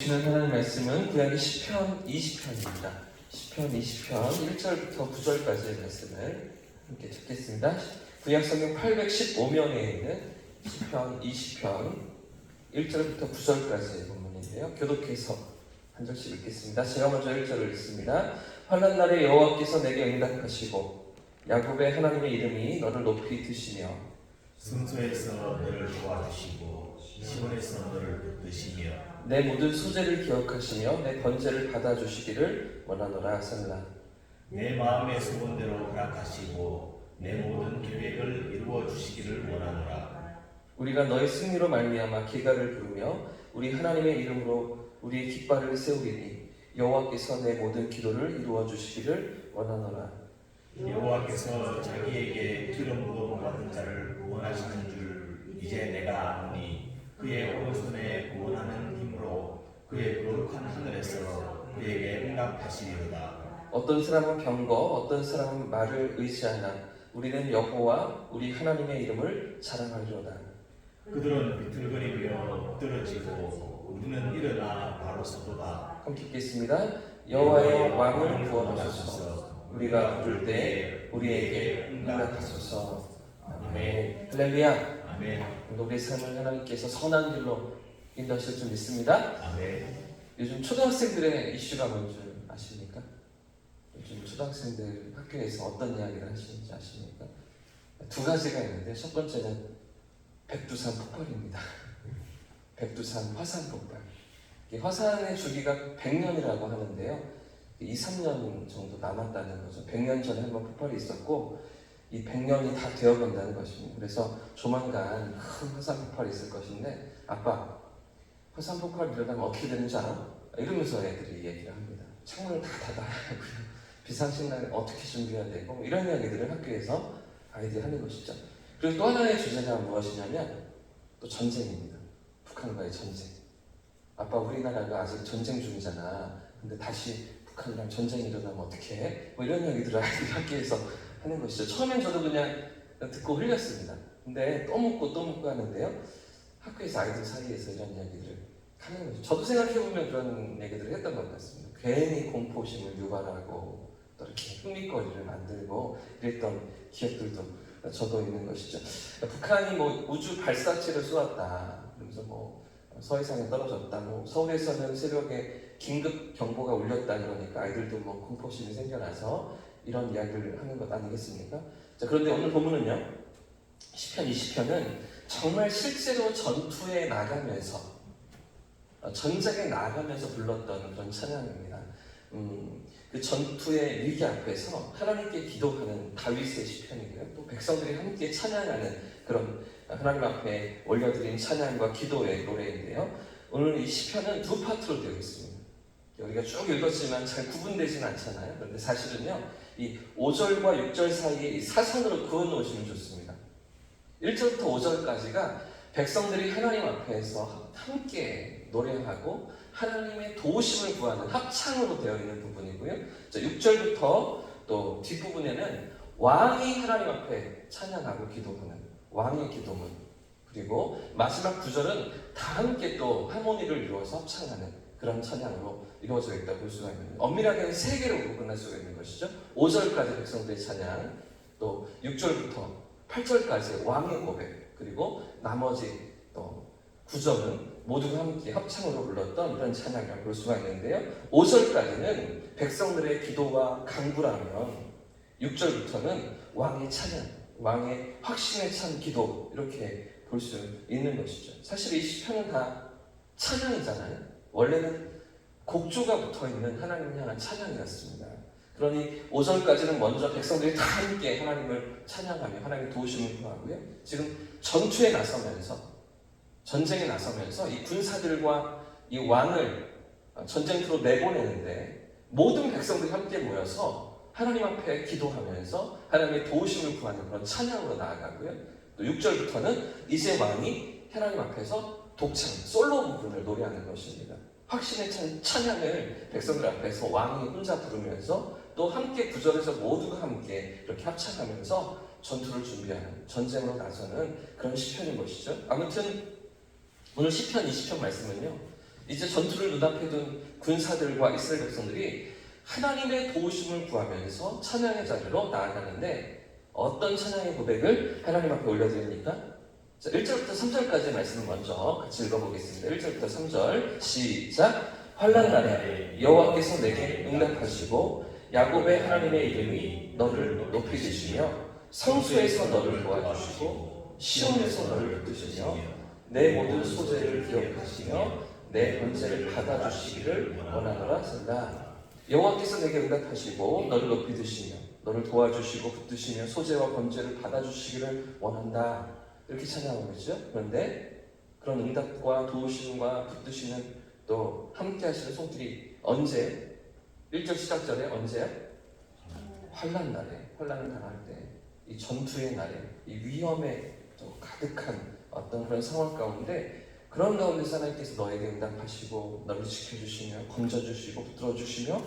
주시는 하나님 말씀은 구약의 시편 20편입니다. 시편 20편 1절부터 9절까지의 말씀을 함께 듣겠습니다. 구약 성경 815면에 있는 시편 20편 1절부터 9절까지의 본문인데요. 교독해서 한 절씩 읽겠습니다. 제가 먼저 1절을 읽습니다. 환난 날에 여호와께서 내게 응답하시고 야곱의 하나님의 이름이 너를 높이 드시며 성소에서 너를 도와주시고 시온에서 너를 붙드시며 내 모든 소재를 기억하시며 내 번제를 받아주시기를 원하노라. 살라. 내 마음의 소원대로 허락하시고 내 모든 계획을 이루어 주시기를 원하노라. 우리가 너의 승리로 말미암아 기가를 부르며 우리 하나님의 이름으로 우리의 깃발을 세우리니 여호와께서 내 모든 기도를 이루어 주시기를 원하노라. 여호와께서 자기에게 기름 부음 받은 자를 구원하시는 줄 이제 내가 아노니 그의 오른손에 구원하는 힘으로 그의 거룩한 하늘에서 그에게 응답하시리로다. 어떤 사람은 병거 어떤 사람은 말을 의지하나 우리는 여호와 우리 하나님의 이름을 자랑하리로다. 그들은 비틀거리며 엎드러지고 우리는 일어나 바로 서도다. 함께 읽겠습니다. 여호와여 왕을 구원하소서. 우리가 부를 때 우리에게 응답하소서. 아멘. 할렐루야. 아멘. 우리의 삶을 하나님께서 선한 길로 인도하실 줄 믿습니다. 아멘. 요즘 초등학생들의 이슈가 뭔지 아십니까? 요즘 초등학생들 학교에서 어떤 이야기를 하시는지 아십니까? 두 가지가 있는데 첫 번째는 백두산 폭발입니다. 백두산 화산 폭발. 화산의 주기가 100년이라고 하는데요. 2, 3년 정도 남았다는 거죠. 100년 전에 한번 폭발이 있었고 이 100년이 다 되어간다는 것입니다. 그래서 조만간 큰 화산 폭발이 있을 것인데 아빠, 화산 폭발이 일어나면 어떻게 되는지 알아? 이러면서 애들이 얘기를 합니다. 창문을 다 닫아야 하고요. 비상식량을 어떻게 준비해야 되고 이런 이야기들을 학교에서 아이들이 하는 것이죠. 그리고 또 하나의 주제가 무엇이냐면 또 전쟁입니다. 북한과의 전쟁. 아빠, 우리나라가 아직 전쟁 중이잖아. 근데 다시 북한이랑 전쟁이 일어나면 어떻게 해? 뭐 이런 이야기들을 아이들이 학교에서 하는 것이죠. 처음엔 저도 그냥 듣고 흘렸습니다. 근데 또 묻고 하는데요. 학교에서 아이들 사이에서 이런 이야기들을 하는 거죠. 저도 생각해보면 그런 얘기들을 했던 것 같습니다. 괜히 공포심을 유발하고 또 이렇게 흥미거리를 만들고 이랬던 기억들도 저도 있는 것이죠. 북한이 뭐 우주 발사체를 쏘았다. 그러면서 뭐 서해상에 떨어졌다. 뭐 서울에서는 새벽에 긴급 경보가 울렸다. 그러니까 아이들도 뭐 공포심이 생겨나서 이런 이야기를 하는 것 아니겠습니까? 자, 그런데 오늘 본문은요. 시편 20편은 정말 실제로 전투에 나가면서 전쟁에 나가면서 불렀던 그런 찬양입니다. 그 전투의 위기 앞에서 하나님께 기도하는 다윗의 시편이고요. 또 백성들이 함께 찬양하는 그런 하나님 앞에 올려드린 찬양과 기도의 노래인데요. 오늘 이 시편은 두 파트로 되어 있습니다. 우리가 쭉 읽었지만 잘 구분되지는 않잖아요. 그런데 사실은요, 이 5절과 6절 사이에 이 사선으로 그어놓으시면 좋습니다. 1절부터 5절까지가 백성들이 하나님 앞에서 함께 노래하고 하나님의 도우심을 구하는 합창으로 되어 있는 부분이고요. 6절부터 또 뒷부분에는 왕이 하나님 앞에 찬양하고 기도하는 왕의 기도문, 그리고 마지막 9절은 다 함께 또 하모니를 이루어서 합창하는 그런 찬양으로 이루어져 있다고 볼 수가 있는, 엄밀하게는 세 개로 끝날 수가 있는 것이죠. 5절까지 백성들의 찬양, 또 6절부터 8절까지 왕의 고백, 그리고 나머지 또 9절은 모두가 함께 합창으로 불렀던 이런 찬양이라고 볼 수가 있는데요. 5절까지는 백성들의 기도와 간구라면 6절부터는 왕의 찬양, 왕의 확신에 찬 기도, 이렇게 볼 수 있는 것이죠. 사실 이 시편은 다 찬양이잖아요. 원래는 곡조가 붙어있는 하나님을 향한 찬양이었습니다. 그러니 5절까지는 먼저 백성들이 다 함께 하나님을 찬양하며 하나님의 도우심을 구하고요. 지금 전투에 나서면서, 전쟁에 나서면서 이 군사들과 이 왕을 전쟁터로 내보내는데 모든 백성들이 함께 모여서 하나님 앞에 기도하면서 하나님의 도우심을 구하는 그런 찬양으로 나아가고요. 또 6절부터는 이제 왕이 하나님 앞에서 독창, 솔로 부분을 노래하는 것입니다. 확신에 찬 찬양을 백성들 앞에서 왕이 혼자 부르면서 또 함께 9절에서 모두가 함께 이렇게 합창하면서 전투를 준비하는, 전쟁으로 나서는 그런 시편인 것이죠. 아무튼 오늘 시편 20편 말씀은요, 이제 전투를 눈앞에 둔 군사들과 이스라엘 백성들이 하나님의 도우심을 구하면서 찬양의 자리로 나아가는데 어떤 찬양의 고백을 하나님 앞에 올려드립니까? 자, 1절부터 3절까지의 말씀을 먼저 같이 읽어보겠습니다. 1절부터 3절 시작. 환난 날에 여호와께서 내게 응답하시고 야곱의 하나님의 이름이 너를 높이 드시며 성소에서 너를 도와주시고 시온에서 너를 붙드시며 내 모든 소재를 기억하시며 내 번제를 받아주시기를 원하노라 한다. 여호와께서 내게 응답하시고 너를 높이 드시며 너를 도와주시고 붙드시며 소재와 번제를 받아주시기를 원한다. 이렇게 찬양하고 있죠. 그런데 그런 응답과 도우심과 붙드시는 또 함께 하시는 손길이 언제? 1절 시작 전에 언제야? 환난 날에, 환난을 당할 때, 이 전투의 날에, 이 위험에 또 가득한 어떤 그런 상황 가운데 그런 가운데서 하나님께서 너에게 응답하시고 너를 지켜주시며 건져주시고 붙들어주시며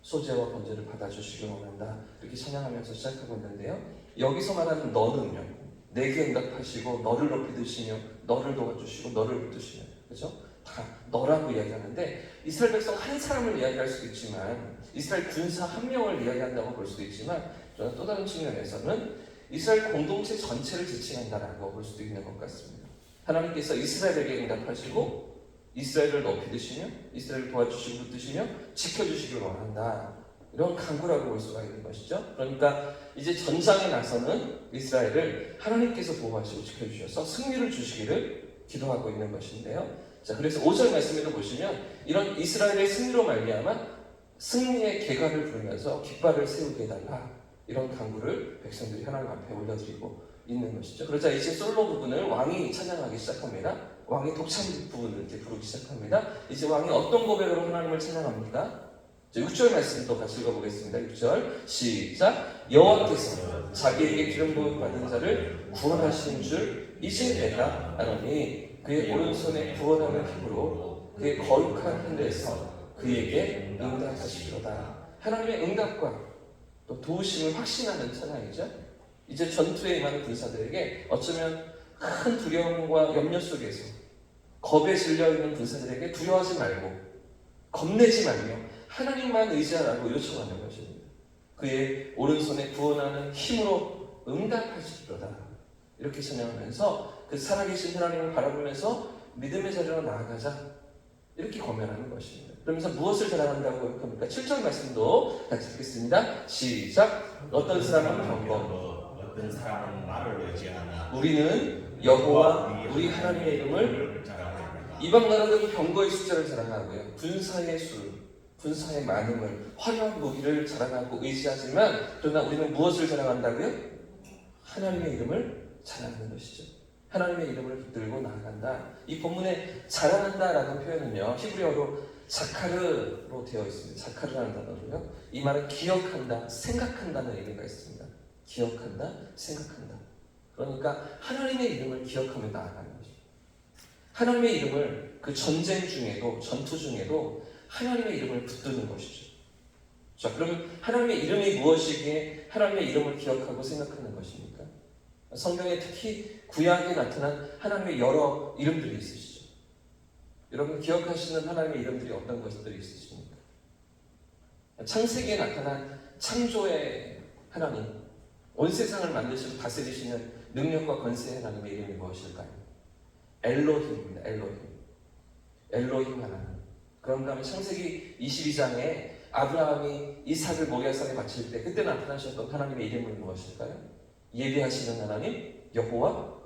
소재와 번제를 받아주시길 원한다. 이렇게 찬양하면서 시작하고 있는데요. 여기서 말하는 너는요, 내게 응답하시고 너를 높이 드시며 너를 도와주시고 너를 붙드시며, 그죠? 다 너라고 이야기하는데 이스라엘 백성 한 사람을 이야기할 수도 있지만 이스라엘 군사 한 명을 이야기한다고 볼 수도 있지만 저는 또 다른 측면에서는 이스라엘 공동체 전체를 지칭한다라고 볼 수도 있는 것 같습니다. 하나님께서 이스라엘에게 응답하시고 이스라엘을 높이 드시며 이스라엘을 도와주시고 붙드시며 지켜주시길 원한다. 이런 강구라고 볼 수가 있는 것이죠. 그러니까 이제 전장에 나서는 이스라엘을 하나님께서 보호하시고 지켜주셔서 승리를 주시기를 기도하고 있는 것인데요. 자, 그래서 5절 말씀에도 보시면 이런 이스라엘의 승리로 말미암아 승리의 계가를 부르면서 깃발을 세우게 해달라. 이런 강구를 백성들이 하나님 앞에 올려드리고 있는 것이죠. 그러자 이제 솔로 부분을 왕이 찬양하기 시작합니다. 왕이 독창 부분을 이렇게 부르기 시작합니다. 이제 왕이 어떤 고백으로 하나님을 찬양합니까? 6절 말씀도 같이 읽어보겠습니다. 6절 시작. 여호와께서 자기에게 기름 부음 받은 자를 구원하신 줄 이제 내가 아노니 그의 오른손에 구원하는 힘으로 그의 거룩한 하늘에서 그에게 응답하시리로다. 하나님의 응답과 또 도우심을 확신하는 찬양이죠. 이제 전투에 임하는 군사들에게 어쩌면 큰 두려움과 염려 속에서 겁에 질려있는 군사들에게 두려워하지 말고 겁내지 말며 하나님만 의지하라고 요청하는 것입니다. 그의 오른손에 구원하는 힘으로 응답하시리로다. 이렇게 찬양하면서 그 살아계신 하나님을 바라보면서 믿음의 자리로 나아가자. 이렇게 권면하는 것입니다. 그러면서 무엇을 자랑한다고 합니까? 7절 말씀도 같이 읽겠습니다. 시작. 어떤 사람은 경건, 어떤 사람은 말을 의지하나 우리는 여호와 우리 하나님의 이름을 자랑합니다. 이방 나라들은 병거의 숫자를 자랑하고요, 군사의 수, 군사의 많음을, 화려한 무기를 자랑하고 의지하지만 그러나 우리는 무엇을 자랑한다고요? 하나님의 이름을 자랑하는 것이죠. 하나님의 이름을 붙들고 나아간다. 이 본문에 자랑한다라는 표현은요, 히브리어로 자카르로 되어 있습니다. 자카르라는 단어로요. 이 말은 기억한다, 생각한다는 의미가 있습니다. 기억한다, 생각한다. 그러니까 하나님의 이름을 기억하며 나아가는 거죠. 하나님의 이름을 그 전쟁 중에도, 전투 중에도 하나님의 이름을 붙드는 것이죠. 자, 그러면 하나님의 이름이 무엇이기에 하나님의 이름을 기억하고 생각하는 것입니까? 성경에 특히 구약에 나타난 하나님의 여러 이름들이 있으시죠. 여러분 기억하시는 하나님의 이름들이 어떤 것들이 있으십니까? 창세기에 나타난 창조의 하나님, 온 세상을 만드시고 다스리시는 능력과 권세의 하나님의 이름이 무엇일까요? 엘로힘입니다. 엘로힘 하나님. 그런 다음에 창세기 22장에 아브라함이 이삭을 모리아산에 바칠 때 그때 나타나셨던 하나님의 이름은 무엇일까요? 예비하시는 하나님, 여호와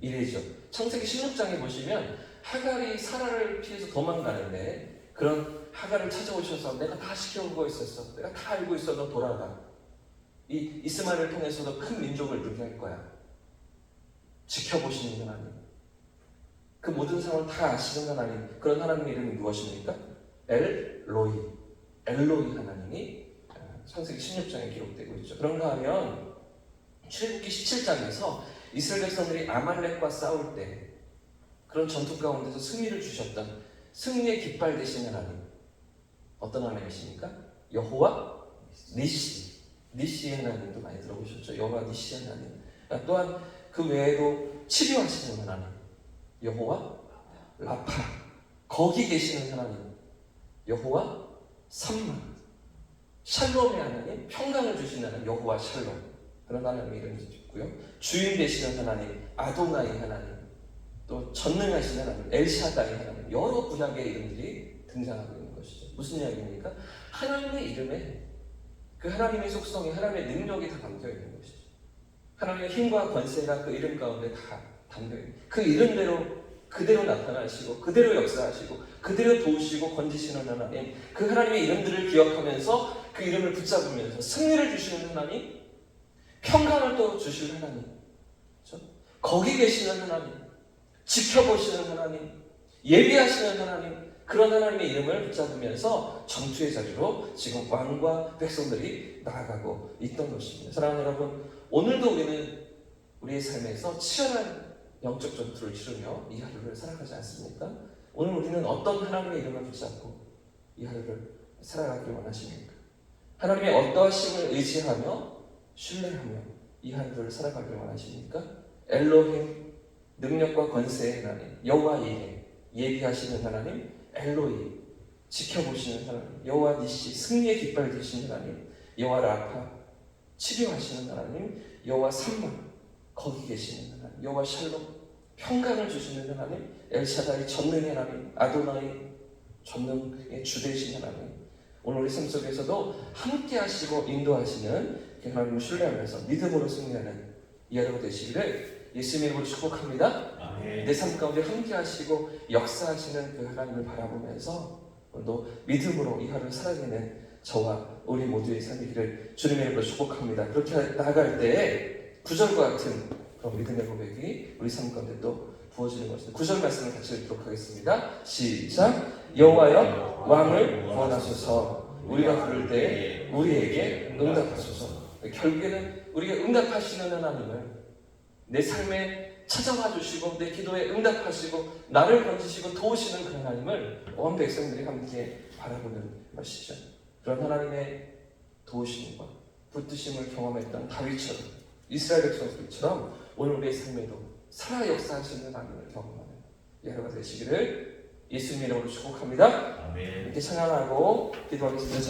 이레죠. 창세기 16장에 보시면 하갈이 사라를 피해서 도망가는데 그런 하갈을 찾아오셔서 내가 다 시켜온 거 있었어. 내가 다 알고 있어. 너 돌아가. 이 이스마엘을 통해서도 큰 민족을 이루게 할 거야. 지켜보시는 하나님. 그 모든 상황을 다 아시는 하나님. 그런 하나님의 이름이 무엇입니까? 엘로히 하나님이 창세기 16장에 기록되고 있죠. 그런가 하면 출애굽기 17장에서 이스라엘 백성들이 아말렉과 싸울 때 그런 전투 가운데서 승리를 주셨던 승리의 깃발 되신 하나님, 어떤 하나님이십니까? 여호와 니시 하나님도 많이 들어보셨죠? 여호와 니시 하나님. 또한 그 외에도 치료하시는 하나님, 여호와 라파, 거기 계시는 하나님 여호와 삼마, 샬롬의 하나님, 평강을 주시는 하나님 여호와 샬롬, 그런 하나님의 이름이 있고요. 주인 되시는 하나님 아도나이 하나님, 또 전능하신 하나님 엘샤다이 하나님, 여러 군약의 이름들이 등장하고 있는 것이죠. 무슨 이야기입니까? 하나님의 이름에 그 하나님의 속성이, 하나님의 능력이 다 담겨 있는 것이죠. 하나님의 힘과 권세가 그 이름 가운데 다 담겨 있는, 그 이름대로 그대로 나타나시고 그대로 역사하시고 그대로 도우시고 건지시는 하나님, 그 하나님의 이름들을 기억하면서 그 이름을 붙잡으면서 승리를 주시는 하나님, 평강을 또 주실 하나님, 그렇죠? 거기 계시는 하나님, 지켜보시는 하나님, 예비하시는 하나님, 그런 하나님의 이름을 붙잡으면서 전투의 자리로 지금 왕과 백성들이 나아가고 있던 것입니다. 사랑하는 여러분, 오늘도 우리는 우리의 삶에서 치열한 영적 전투를 치르며 이 하루를 살아가지 않습니까? 오늘 우리는 어떤 하나님의 이름을 붙잡고 이 하루를 살아가기를 원하십니까? 하나님의 어떠하심을 의지하며 신뢰하며 이 하루를 살아가기를 원하십니까? 엘로힘, 능력과 권세의 하나님 여호와 이레, 예비하시는 하나님 엘로이, 지켜보시는 하나님 여호와 니시, 승리의 깃발 되시는 하나님 여호와 라파, 치료하시는 하나님 여호와 삼마, 거기 계시는 하나님 여호와 샬롬, 평강을 주시는 하나님 엘샤다이, 전능의 하나님 아도나이, 전능의 주 되신 하나님, 오늘 우리 삶 속에서도 함께 하시고 인도하시는 그 하나님을 신뢰하면서 믿음으로 승리하는 이 하루가 되시기를 예수님의 이름으로 축복합니다. 아멘. 내 삶 가운데 함께 하시고 역사하시는 그 하나님을 바라보면서 오늘도 믿음으로 이 하루를 살아내는 저와 우리 모두의 삶이기를 주님의 이름으로 축복합니다. 그렇게 나아갈 때에 구절과 같은 그런 믿음의 고백이 우리 삶 가운데 또 부어지는 것입니다. 9절 말씀을 같이 읽도록 하겠습니다. 시작. 여호와여 왕을 구원하소서. 우리가 부를 때 우리에게 응답하소서. 결국에는 우리가 응답하시는 하나님을 내 삶에 찾아와 주시고 내 기도에 응답하시고 나를 건지시고 도우시는 그 하나님을 온 백성들이 함께 바라보는 것이죠. 그런 하나님의 도우심과 붙드심을 경험했던 다윗처럼, 이스라엘 백성들처럼 오늘 우리의 삶에도 살아 역사하시는 하나님을 경험하는 예배가 되시기를 예수님의 이름으로 축복합니다. 아멘. 이렇게 찬양하고 기도하겠습니다.